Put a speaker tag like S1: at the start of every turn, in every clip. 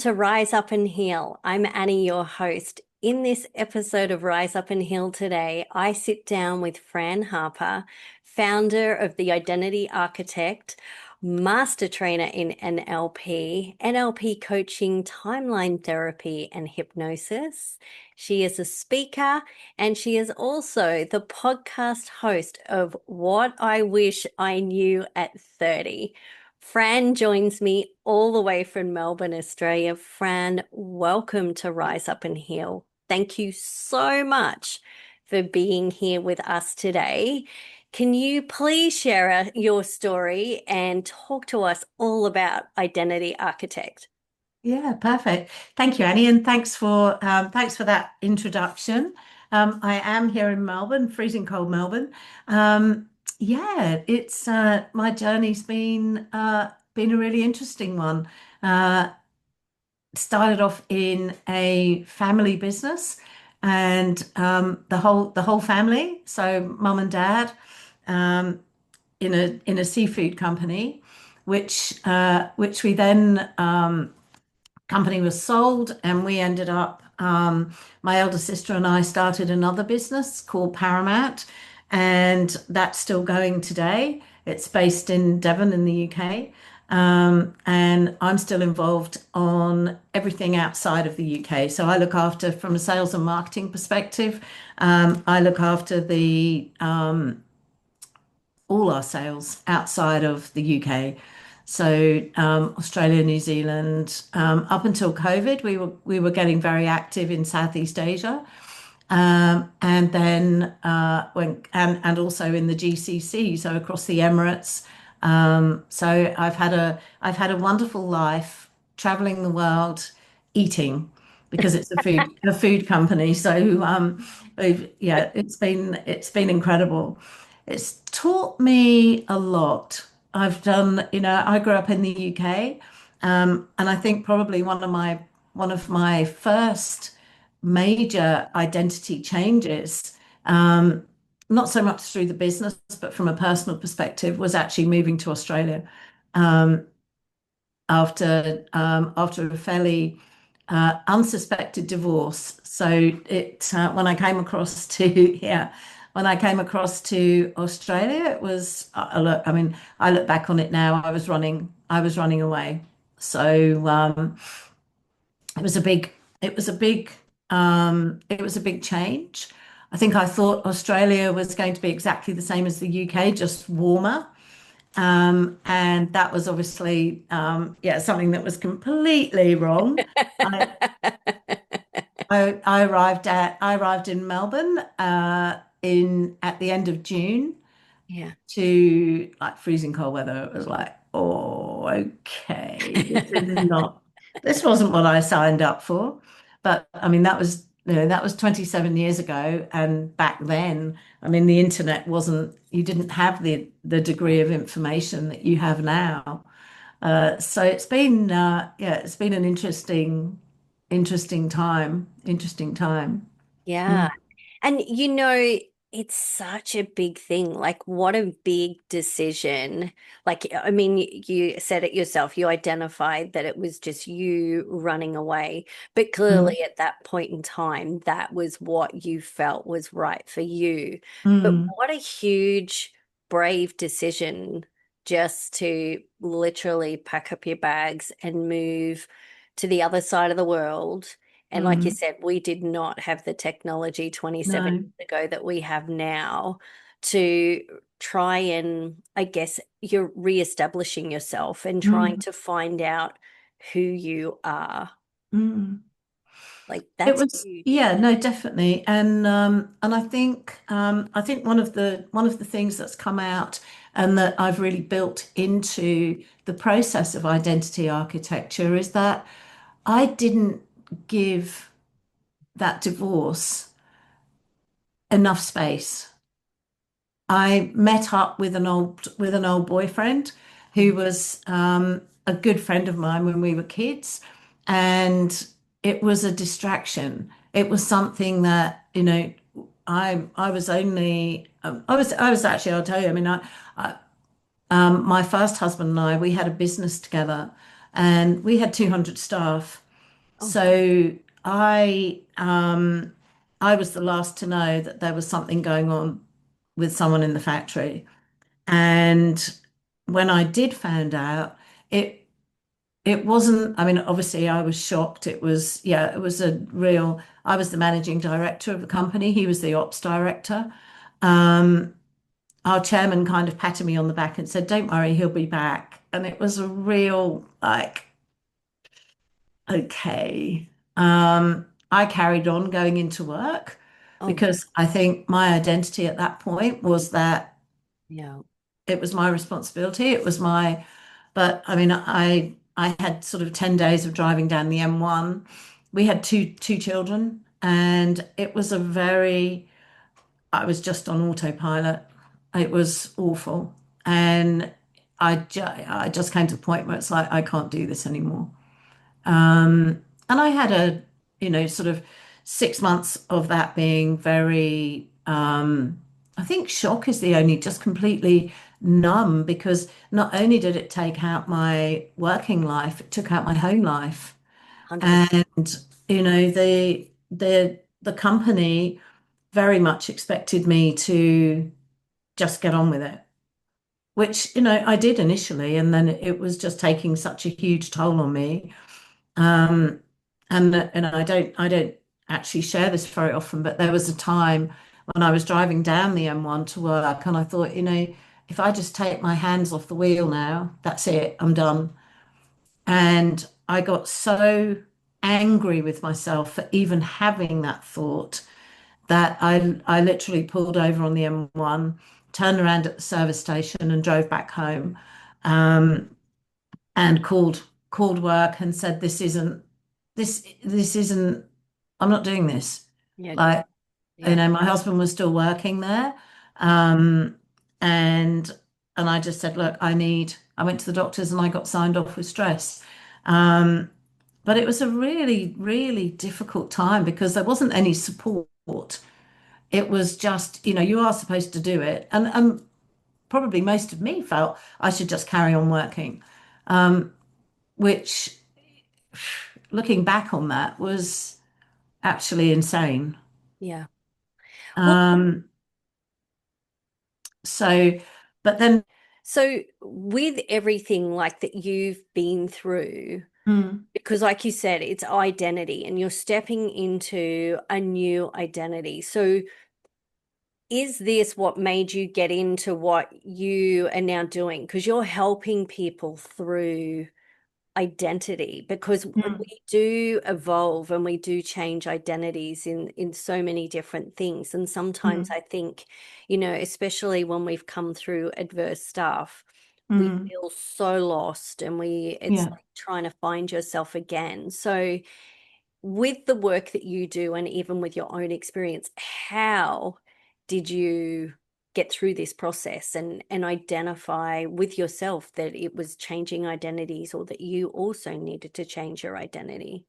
S1: to Rise Up and Heal. I'm Annie, your host. In this episode of Rise Up and Heal today, I sit down with Fran Harper, founder of The Identity Architect, master trainer in NLP coaching, timeline therapy, and hypnosis. She is a speaker and she is also the podcast host of What I Wish I Knew at 30. Fran joins me all the way from Melbourne, Australia. Fran, welcome to Rise Up and Heal. Thank you so much for being here with us today. Can you please share your story and talk to us all about Identity Architect?
S2: Yeah, perfect. Thank you, Annie, and thanks for that introduction. I am here in Melbourne, freezing cold Melbourne. Yeah, it's my journey's been a really interesting one. Uh, Started off in a family business, and the whole family, so mum and dad, um, in a seafood company, which we then company was sold, and we ended up my elder sister and I started another business called Paramount, and that's still going today. It's based in Devon in the UK. And I'm still involved on everything outside of the UK. So I look after, from a sales and marketing perspective, I look after the all our sales outside of the UK. So Australia, New Zealand, up until COVID, we were getting very active in Southeast Asia, and then and also in the GCC, so across the Emirates. So I've had a wonderful life traveling the world, eating because it's a food company. So yeah, it's been incredible. It's taught me a lot. I grew up in the UK, and I think probably one of my first major identity changes, not so much through the business, but from a personal perspective, was actually moving to Australia after a fairly unsuspected divorce. So when I came across to yeah, when I came across to Australia, it was look. I mean, I look back on it now. I was running away. So it was a big, it was a big, it was a big change. I think I thought Australia was going to be exactly the same as the UK, just warmer. And that was obviously, yeah, something that was completely wrong. I, I arrived in Melbourne in at the end of June
S1: Yeah.
S2: to like freezing cold weather. It was like, oh, okay, this wasn't what I signed up for. But I mean, that was 27 years ago, and back then, I mean, the internet wasn't, you didn't have the degree of information that you have now. So it's been an interesting time.
S1: Yeah.
S2: Mm,
S1: And it's such a big thing. Like, what a big decision. Like, I mean, you said it yourself. You identified that it was just you running away. But
S2: mm,
S1: clearly, at that point in time, that was what you felt was right for you. But
S2: mm,
S1: what a huge, brave decision just to literally pack up your bags and move to the other side of the world. And like you
S2: mm.
S1: said, we did not have the technology 27
S2: No,
S1: years ago that we have now to try and, I guess, you're reestablishing yourself and trying
S2: mm,
S1: to find out who you are.
S2: mm.
S1: Like,
S2: It
S1: that's
S2: was,
S1: huge.
S2: yeah, no, definitely. And I think one of the things that's come out and that I've really built into the process of identity architecture is that I didn't give that divorce enough space. I met up with an old boyfriend who was a good friend of mine when we were kids, and it was a distraction. It was something that, I was only I was actually, I'll tell you, I mean, my first husband and I, we had a business together, and we had 200 staff.
S1: Oh,
S2: So I was the last to know that there was something going on with someone in the factory. And when I did find out, it it wasn't, I mean, obviously I was shocked. It was, yeah, it was a real, I was the managing director of the company. He was the ops director. Um, our chairman kind of patted me on the back and said, "Don't worry, he'll be back." And it was a real, like, okay. I carried on going into work
S1: oh,
S2: because I think my identity at that point was that
S1: yeah,
S2: it was my responsibility. It was my, but I mean, I had sort of 10 days of driving down the M1. We had two children, and it was a very, I was just on autopilot. It was awful. And I just came to the point where it's like, I can't do this anymore. And I had a, sort of 6 months of that being very, I think shock is the only, just completely numb because not only did it take out my working life, it took out my home life.
S1: 100%.
S2: And, the company very much expected me to just get on with it, which, I did initially, and then it was just taking such a huge toll on me. Um, and I don't actually share this very often, but there was a time when I was driving down the M1 to work, and I thought, if I just take my hands off the wheel now, that's it, I'm done. And I got so angry with myself for even having that thought that I literally pulled over on the M1, turned around at the service station, and drove back home. Um, and called work and said this isn't, I'm not doing this.
S1: Yeah,
S2: Like,
S1: yeah,
S2: my husband was still working there. Um and and I just said, look, I went to the doctors and I got signed off with stress. Um but it was a really, really difficult time because there wasn't any support. It was just, you are supposed to do it. And probably most of me felt I should just carry on working. Which, looking back on that, was actually insane.
S1: yeah. Well,
S2: Um, so, but then,
S1: so with everything like that you've been through,
S2: mm,
S1: because like you said, it's identity and you're stepping into a new identity. So is this what made you get into what you are now doing? Because you're helping people through identity, because
S2: mm,
S1: we do evolve and we do change identities in so many different things. And sometimes
S2: mm,
S1: I think, especially when we've come through adverse stuff, we
S2: mm,
S1: feel so lost and it's
S2: yeah.
S1: like trying to find yourself again. So with the work that you do and even with your own experience, how did you get through this process and identify with yourself that it was changing identities or that you also needed to change your identity?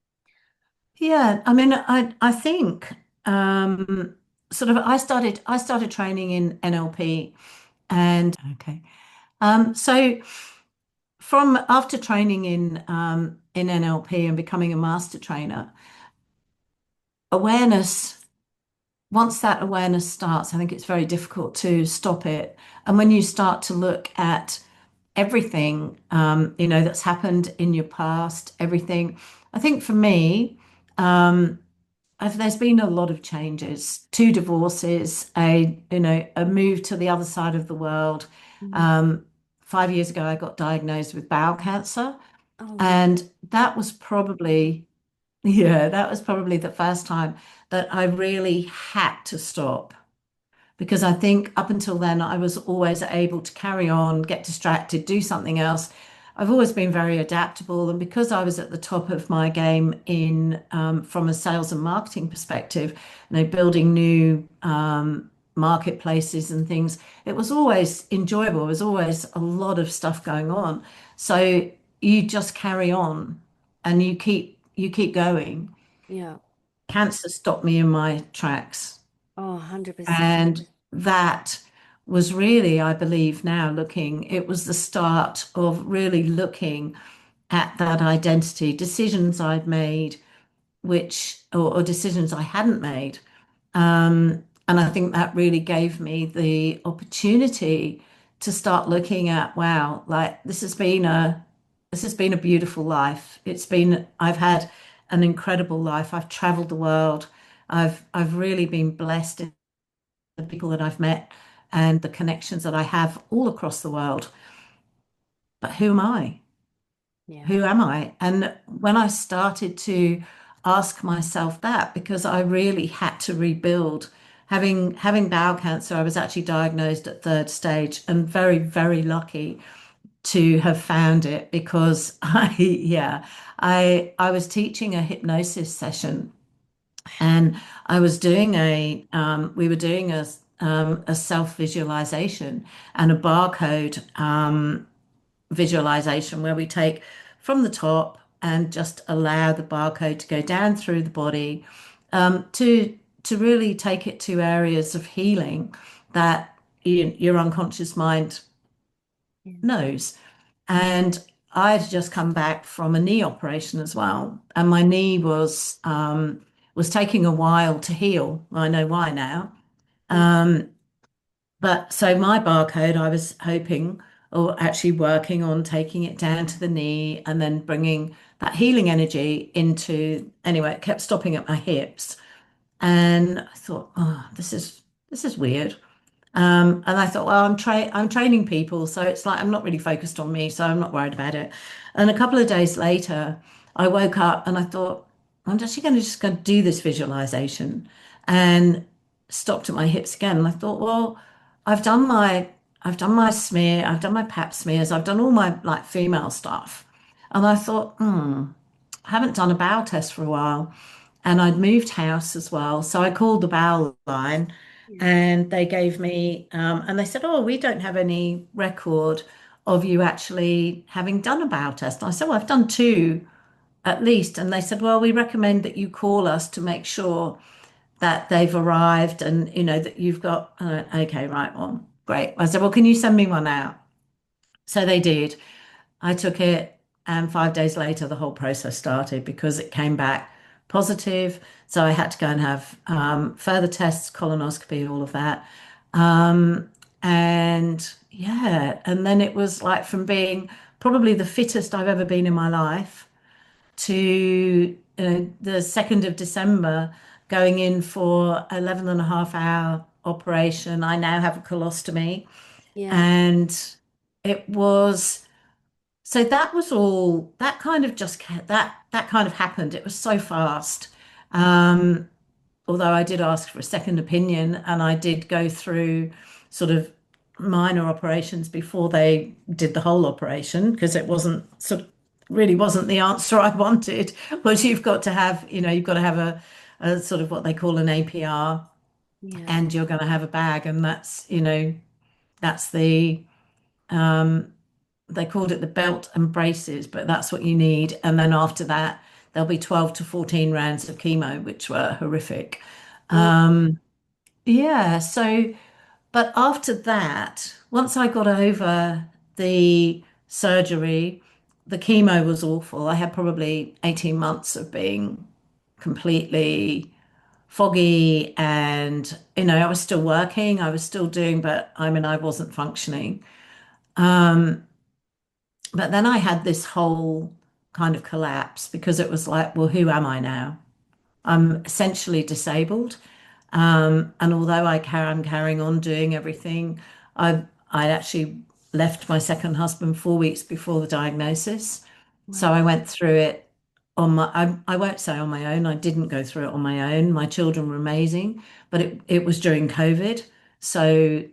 S2: Yeah, I mean, I think, sort of I started training in NLP. And okay. So from after training in NLP and becoming a master trainer, awareness, once that awareness starts, I think it's very difficult to stop it. And when you start to look at everything, that's happened in your past, everything, I think for me, there's been a lot of changes, two divorces, a move to the other side of the world.
S1: Mhm.
S2: Um, 5 years ago, I got diagnosed with bowel cancer,
S1: Oh, no.
S2: and that was probably, yeah, that was probably the first time that I really had to stop because I think up until then I was always able to carry on, get distracted, do something else. I've always been very adaptable, and because I was at the top of my game in from a sales and marketing perspective, building new marketplaces and things, it was always enjoyable. There was always a lot of stuff going on, so you just carry on and you keep going.
S1: Yeah.
S2: Cancer stopped me in my tracks.
S1: Oh, 100%.
S2: And that was really, I believe now looking, it was the start of really looking at that identity, decisions I'd made, or decisions I hadn't made. And I think that really gave me the opportunity to start looking at, wow, like this has been a beautiful life. I've had an incredible life. I've traveled the world. I've really been blessed in the people that I've met and the connections that I have all across the world. But who am I?
S1: Yeah.
S2: Who am I? And when I started to ask myself that, because I really had to rebuild, having bowel cancer, I was actually diagnosed at third stage and very, very lucky to have found it because I was teaching a hypnosis session and I was doing we were doing a self-visualization and a barcode visualization where we take from the top and just allow the barcode to go down through the body to really take it to areas of healing that your unconscious mind
S1: Yeah.
S2: knows. And I had just come back from a knee operation as well, and my knee was taking a while to heal. I know why now.
S1: Yeah.
S2: Um, but so my barcode, I was hoping or actually working on taking it down to the knee and then bringing that healing energy into, anyway, it kept stopping at my hips. And I thought, oh, this is weird. And I thought, well, I'm training people, so it's like I'm not really focused on me, so I'm not worried about it. And a couple of days later, I woke up and I thought, I'm actually going to just go do this visualization, and stopped at my hips again. And I thought, well, I've done my I've done my smear, I've done my pap smears, I've done all my like female stuff, and I thought, I haven't done a bowel test for a while and I'd moved house as well. So I called the bowel line
S1: Yeah.
S2: and they gave me, and they said, oh, we don't have any record of you actually having done a bowel test. And I said, well, I've done two at least. And they said, well, we recommend that you call us to make sure that they've arrived and, that you've got, okay, right, well, great. I said, well, can you send me one out? So they did. I took it, and 5 days later, the whole process started because it came back positive. So I had to go and have further tests, colonoscopy, all of that. Um, and yeah, and then it was like from being probably the fittest I've ever been in my life to the 2nd of December going in for 11 and a half hour operation. I now have a colostomy,
S1: Yeah.
S2: and it was. So that was all, that kind of just that kind of happened. It was so fast. Um, Although I did ask for a second opinion and I did go through sort of minor operations before they did the whole operation because it wasn't sort of really wasn't the answer I wanted. Was you've got to have, you've got to have a sort of what they call an APR,
S1: Yeah.
S2: and you're going to have a bag, and that's the they called it the belt and braces, but that's what you need. And then after that, there'll be 12 to 14 rounds of chemo, which were horrific.
S1: Oh,
S2: Yeah, so, but after that, once I got over the surgery, the chemo was awful. I had probably 18 months of being completely foggy and, I was still working, I was still doing, but I mean, I wasn't functioning. But then I had this whole kind of collapse because it was like, well, who am I now? I'm essentially disabled. And although I'm carrying on doing everything, I actually left my second husband 4 weeks before the diagnosis. So
S1: wow.
S2: I went through it I won't say on my own. I didn't go through it on my own. My children were amazing, but it was during COVID. So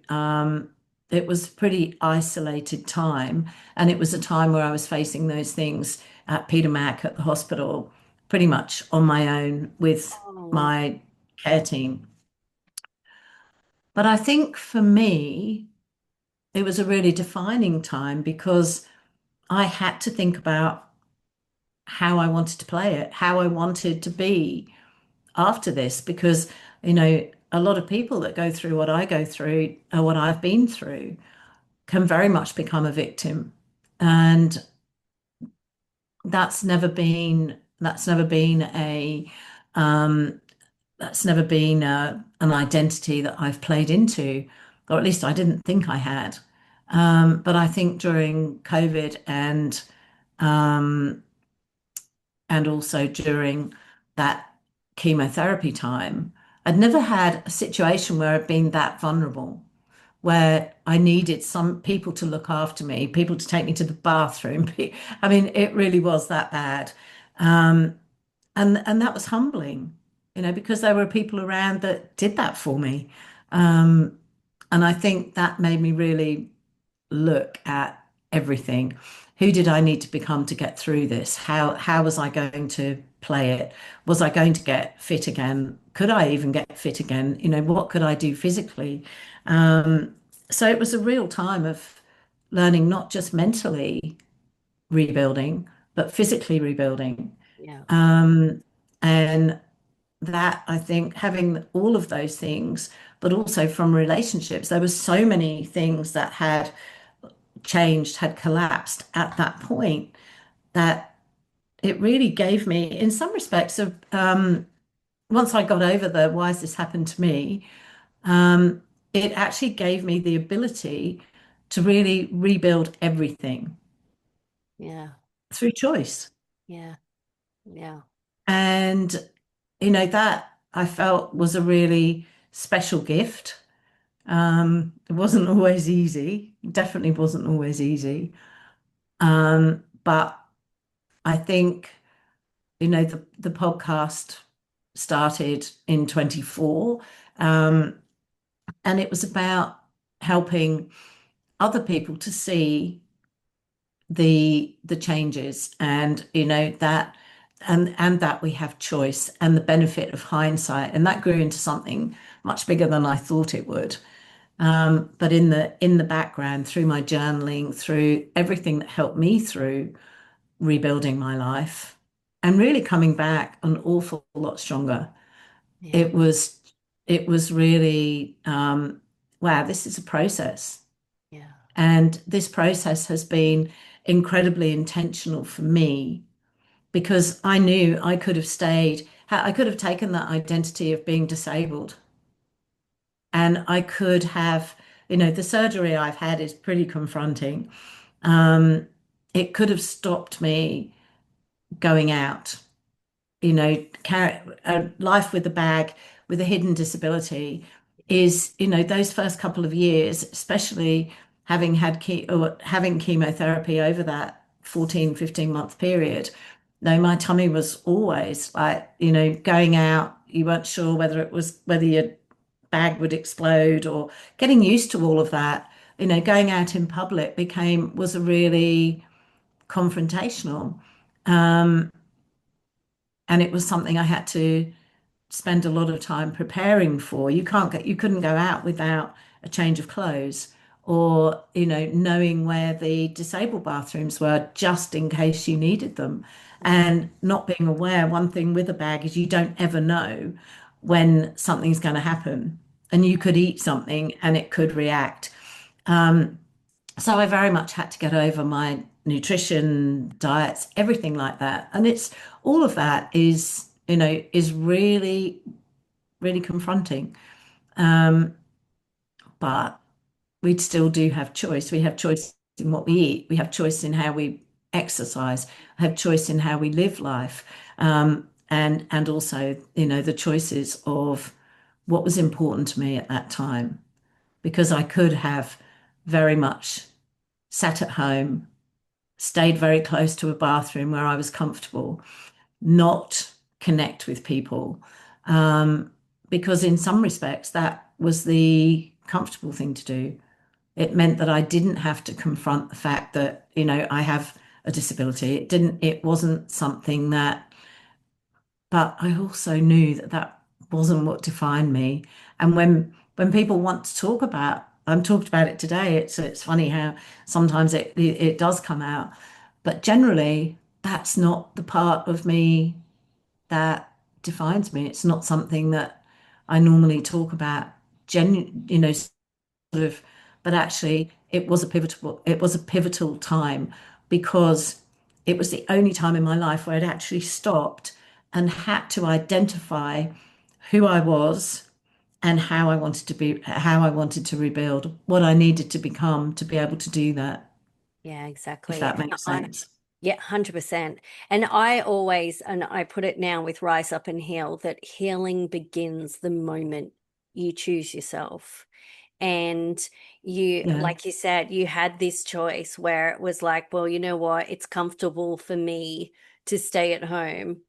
S2: it was a pretty isolated time. And it was a time where I was facing those things at Peter Mac at the hospital, pretty much on my own with
S1: Oh, wow.
S2: my care team. But I think for me, it was a really defining time because I had to think about how I wanted to play it, how I wanted to be after this, because, a lot of people that go through what I go through or what I've been through can very much become a victim. And that's never been That's never been um, an identity that I've played into, or at least I didn't think I had. But I think during COVID um, and also during that chemotherapy time, I'd never had a situation where I'd been that vulnerable, where I needed some people to look after me, people to take me to the bathroom. I mean, it really was that bad. Um, and that was humbling, because there were people around that did that for me. Um, and I think that made me really look at everything. Who did I need to become to get through this? How was I going to play it? Was I going to get fit again? Could I even get fit again? What could I do physically? Um, so it was a real time of learning, not just mentally rebuilding, but physically rebuilding.
S1: Yeah.
S2: Um, and that I think having all of those things, but also from relationships, there were so many things that had changed, had collapsed at that point that it really gave me, in some respects, once I got over the why has this happened to me, um, it actually gave me the ability to really rebuild everything
S1: Yeah.
S2: through choice.
S1: Yeah. Yeah.
S2: And, that I felt was a really special gift. It wasn't always easy, definitely wasn't always easy. But I think, the podcast started in 24, um, and it was about helping other people to see the changes and that and that we have choice and the benefit of hindsight, and that grew into something much bigger than I thought it would. But in the background, through my journaling, through everything that helped me through rebuilding my life and really coming back an awful lot stronger,
S1: Yeah.
S2: it was really wow, this is a process.
S1: Yeah.
S2: And this process has been incredibly intentional for me because I knew I could have stayed, I could have taken that identity of being disabled and I could have, the surgery I've had is pretty confronting. Um, it could have stopped me going out, a life with a bag with a hidden disability is, those first couple of years, especially having chemotherapy over that 14-15 month period. No, my tummy was always like, going out, you weren't sure whether your bag would explode or getting used to all of that. Going out in public was a really confrontational. Um, and it was something I had to spend a lot of time preparing for. You couldn't go out without a change of clothes or, knowing where the disabled bathrooms were just in case you needed them. And not being aware, one thing with a bag is you don't ever know when something's going to happen. And you could eat something and it could react. So I very much had to get over my nutrition, diets, everything like that. And it's all of that is really, really confronting. Um, but we still do have choice. We have choice in what we eat. We have choice in how we exercise. Have choice in how we live life. And also, the choices of what was important to me at that time. Because I could have very much sat at home, stayed very close to a bathroom where I was comfortable, not connect with people. Um, because in some respects, that was the comfortable thing to do. It meant that I didn't have to confront the fact that, I have a disability. It wasn't something that, but I also knew that that wasn't what defined me. And when people want to talk about, I'm talked about it today. It's funny how sometimes it does come out, but generally that's not the part of me that defines me. It's not something that I normally talk about, sort of, but actually it was a pivotal time because it was the only time in my life where I'd actually stopped and had to identify who I was and how I wanted to be, how I wanted to rebuild, what I needed to become to be able to do that,
S1: Yeah,
S2: if
S1: exactly.
S2: that
S1: And
S2: makes
S1: I,
S2: sense.
S1: yeah, 100%. And I always, and I put it now with Rise Up and Heal, that healing begins the moment you choose yourself. And you,
S2: Yeah.
S1: like you said, you had this choice where it was like, well, you know what? It's comfortable for me to stay at home.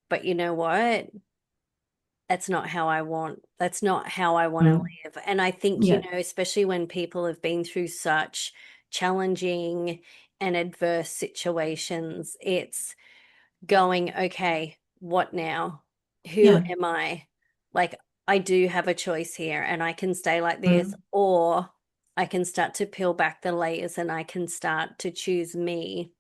S1: But you know what? That's not how I want. That's not how I want to
S2: Mm.
S1: live. And I think,
S2: Yeah.
S1: especially when people have been through such challenging and adverse situations, it's going, okay, what now? Who
S2: Yeah.
S1: am I? Like, I do have a choice here, and I can stay like this,
S2: Mm.
S1: or I can start to peel back the layers and I can start to choose me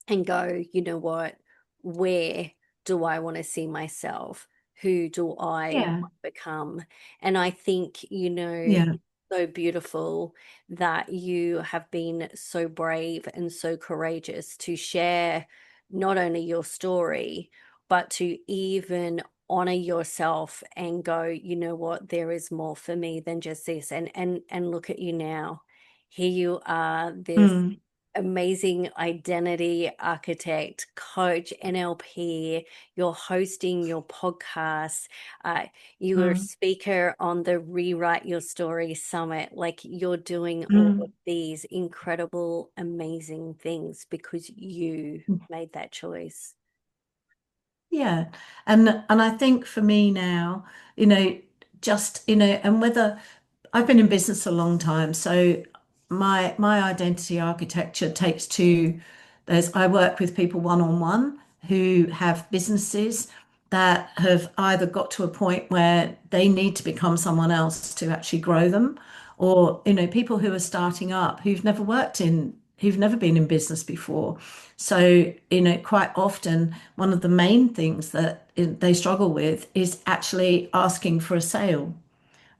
S1: and go, you know what? Where do I want to see myself? Who do I
S2: Yeah.
S1: want to become? And I think,
S2: Yeah.
S1: it's so beautiful that you have been so brave and so courageous to share not only your story, but to even honor yourself and go, you know what, there is more for me than just this. And look at you now. Here you are, this
S2: Mm.
S1: amazing identity architect, coach, NLP. You're hosting your podcast. Uh, you were a
S2: Mm.
S1: speaker on the Rewrite Your Story Summit. Like you're doing all of
S2: Mm.
S1: these incredible, amazing things because you made that choice.
S2: Yeah. And I think for me now, just, and whether I've been in business a long time, so my identity architecture takes two. I work with people one-on-one who have businesses that have either got to a point where they need to become someone else to actually grow them, or people who are starting up who've never been in business before. So, quite often one of the main things that they struggle with is actually asking for a sale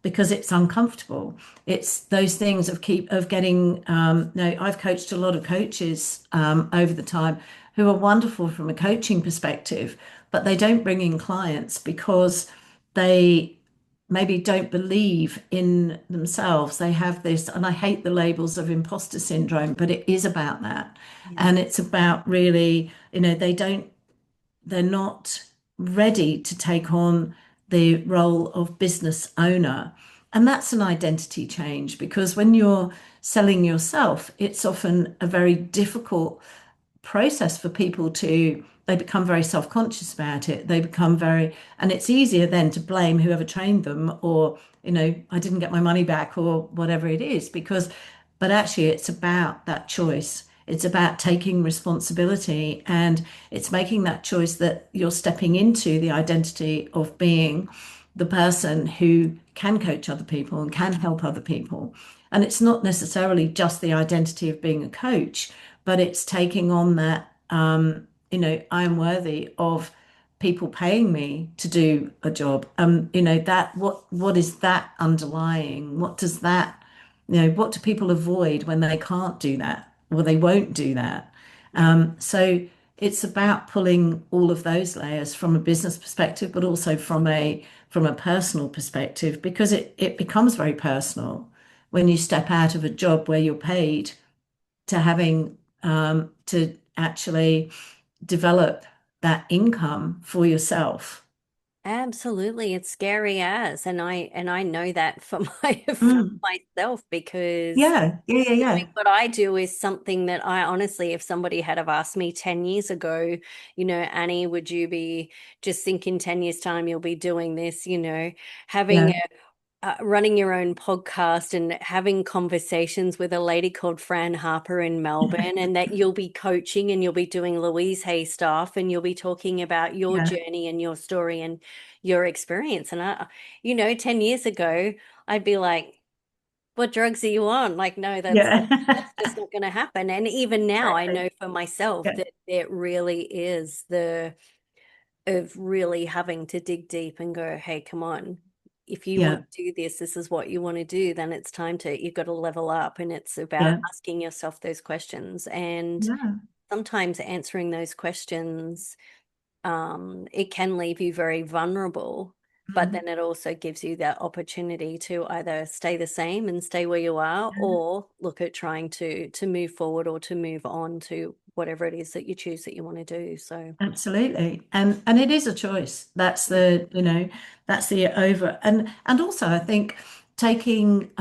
S2: because it's uncomfortable. It's those things of getting. I've coached a lot of coaches over the time who are wonderful from a coaching perspective, but they don't bring in clients because they maybe don't believe in themselves. They have this, and I hate the labels of imposter syndrome, but it is about that,
S1: Yeah.
S2: and it's about really, they're not ready to take on the role of business owner. And that's an identity change because when you're selling yourself, it's often a very difficult process for people they become very self-conscious about it. And it's easier then to blame whoever trained them or, I didn't get my money back or whatever it is, but actually it's about that choice. It's about taking responsibility and it's making that choice that you're stepping into the identity of being the person who can coach other people and can help other people. And it's not necessarily just the identity of being a coach, but it's taking on that, I am worthy of people paying me to do a job. That what is that underlying? What does that, what do people avoid when they can't do that? Well, they won't do that.
S1: Yeah.
S2: So it's about pulling all of those layers from a business perspective, but also from a personal perspective, because it becomes very personal when you step out of a job where you're paid to having to actually develop that income for yourself.
S1: Absolutely. It's scary as, and I know that for for
S2: Mm.
S1: myself because
S2: Yeah, yeah, yeah,
S1: doing
S2: yeah,
S1: what I do is something that I honestly, if somebody had have asked me 10 years ago, Annie, would you be just think in 10 years' time you'll be doing this, having
S2: yeah,
S1: running your own podcast and having conversations with a lady called Fran Harper in Melbourne, and that you'll be coaching and you'll be doing Louise Hay stuff and you'll be talking about your
S2: yeah,
S1: journey and your story and your experience. And 10 years ago, I'd be like, what drugs are you on? Like, no,
S2: yeah,
S1: that's just not going to happen. And even now, I
S2: exactly.
S1: know for myself
S2: Yeah,
S1: that it really is the of really having to dig deep and go, hey, come on. If you want
S2: yeah,
S1: to do this, this is what you want to do, then you've got to level up. And it's about
S2: yeah,
S1: asking yourself those questions. And
S2: yeah,
S1: sometimes answering those questions, it can leave you very vulnerable, but
S2: Mhm.
S1: then it also gives you that opportunity to either stay the same and stay where you are, or look at trying to move forward or to move on to whatever it is that you choose that you want to do. So
S2: Absolutely. And it is a choice. That's that's the over and also I think taking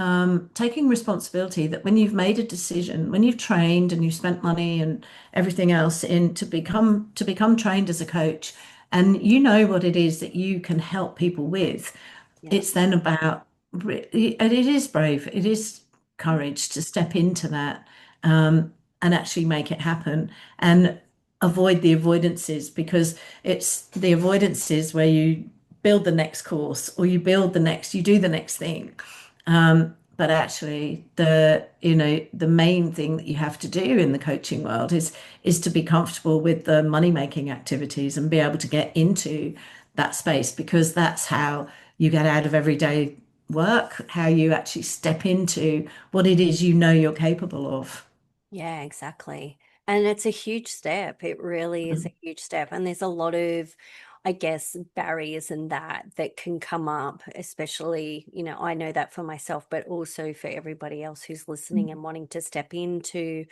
S2: responsibility that when you've made a decision, when you've trained and you've spent money and everything else in to become trained as a coach, and you know what it is that you can help people with,
S1: yeah.
S2: it's then about and it is brave, it is courage to step into that, and actually make it happen and avoid the avoidances, because it's the avoidances where you build the next course or you do the next thing. But actually the main thing that you have to do in the coaching world is to be comfortable with the money making activities and be able to get into that space, because that's how you get out of everyday work, how you actually step into what it is you're capable of.
S1: Yeah, exactly. And it's a huge step. It really is a huge step. And there's a lot of, I guess, barriers and that can come up, especially, I know that for myself, but also for everybody else who's listening and wanting to step into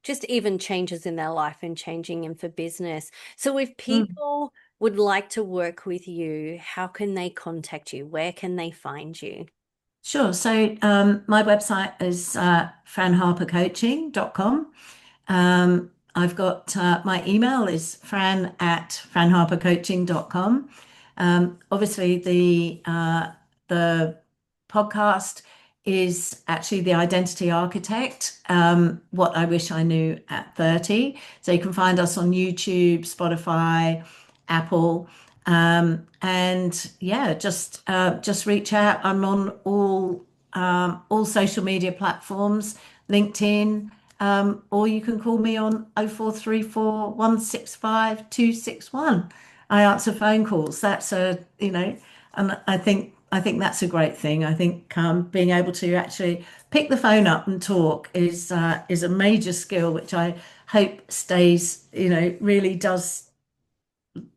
S1: just even changes in their life and changing in for business. So if
S2: Mm.
S1: people would like to work with you, how can they contact you? Where can they find you?
S2: Sure. So my website is franharpercoaching.com. I've got my email is fran@franharpercoaching.com. Obviously, the podcast is actually the identity architect, what I wish I knew at 30. So you can find us on YouTube, Spotify, Apple. And yeah, just reach out. I'm on all social media platforms, LinkedIn, or you can call me on 0434 165 261. I answer phone calls. And I think that's a great thing. I think being able to actually pick the phone up and talk is a major skill, which I hope stays, really does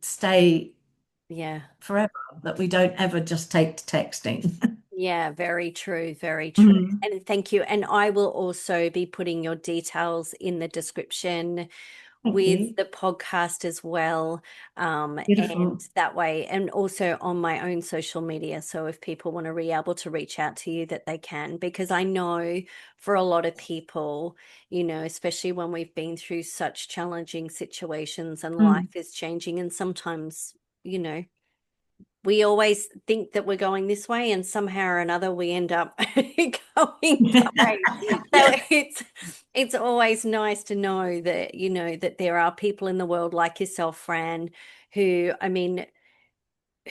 S2: stay
S1: Yeah.
S2: forever. That we don't ever just take to texting.
S1: Yeah, very true, very true.
S2: Mhm.
S1: And thank you. And I will also be putting your details in the description
S2: Thank
S1: with
S2: you.
S1: the podcast as well. And
S2: Beautiful.
S1: that way, and also on my own social media. So if people want to be able to reach out to you, that they can, because I know for a lot of people, especially when we've been through such challenging situations and
S2: Mm.
S1: life is changing, and sometimes, you know, we always think that we're going this way and somehow or another we end up going that way. So it's always nice to know that, that there are people in the world like yourself, Fran, who, I mean,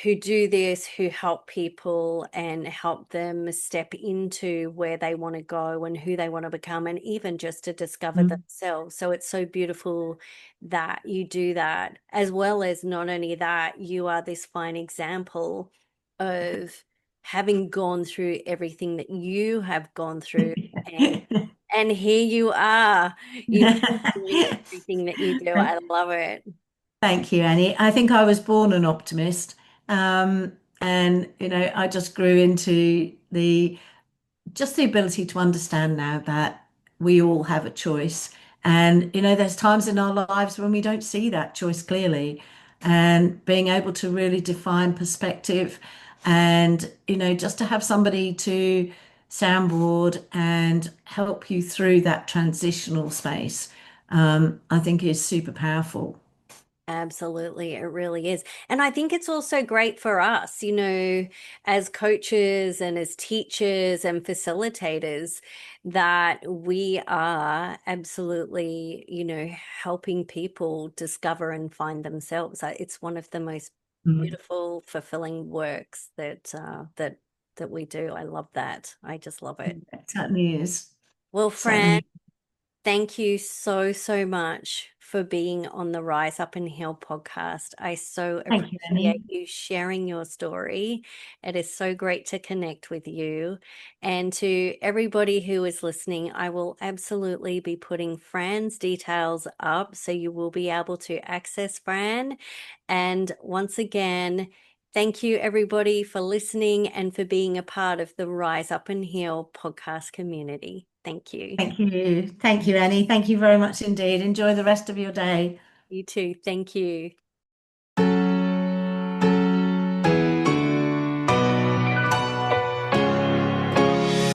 S1: who do this, who help people and help them step into where they want to go and who they want to become, and even just to discover
S2: Mm.
S1: themselves. So it's so beautiful that you do that, as well as not only that, you are this fine example of having gone through everything that you have gone through, and here you are, doing everything that you do. I love it.
S2: Thank you, Annie. I think I was born an optimist. And I just grew into the ability to understand now that we all have a choice. And there's times in our lives when we don't see that choice clearly. And being able to really define perspective and just to have somebody to soundboard and help you through that transitional space, I think is super powerful.
S1: Absolutely, it really is. And I think it's also great for us, as coaches and as teachers and facilitators, that we are absolutely, helping people discover and find themselves. It's one of the most
S2: Mm.
S1: beautiful, fulfilling works that we do. I love that. I just love it.
S2: It certainly is.
S1: Well, Fran,
S2: Certainly.
S1: thank you so, so much for being on the Rise Up and Heal podcast. I so
S2: Thank you, Annie.
S1: appreciate you sharing your story. It is so great to connect with you. And to everybody who is listening, I will absolutely be putting Fran's details up so you will be able to access Fran. And once again, thank you, everybody, for listening and for being a part of the Rise Up and Heal podcast community. Thank you.
S2: Thank you. Thank you, Annie. Thank you very much indeed. Enjoy the rest of your day.
S1: You too. Thank you.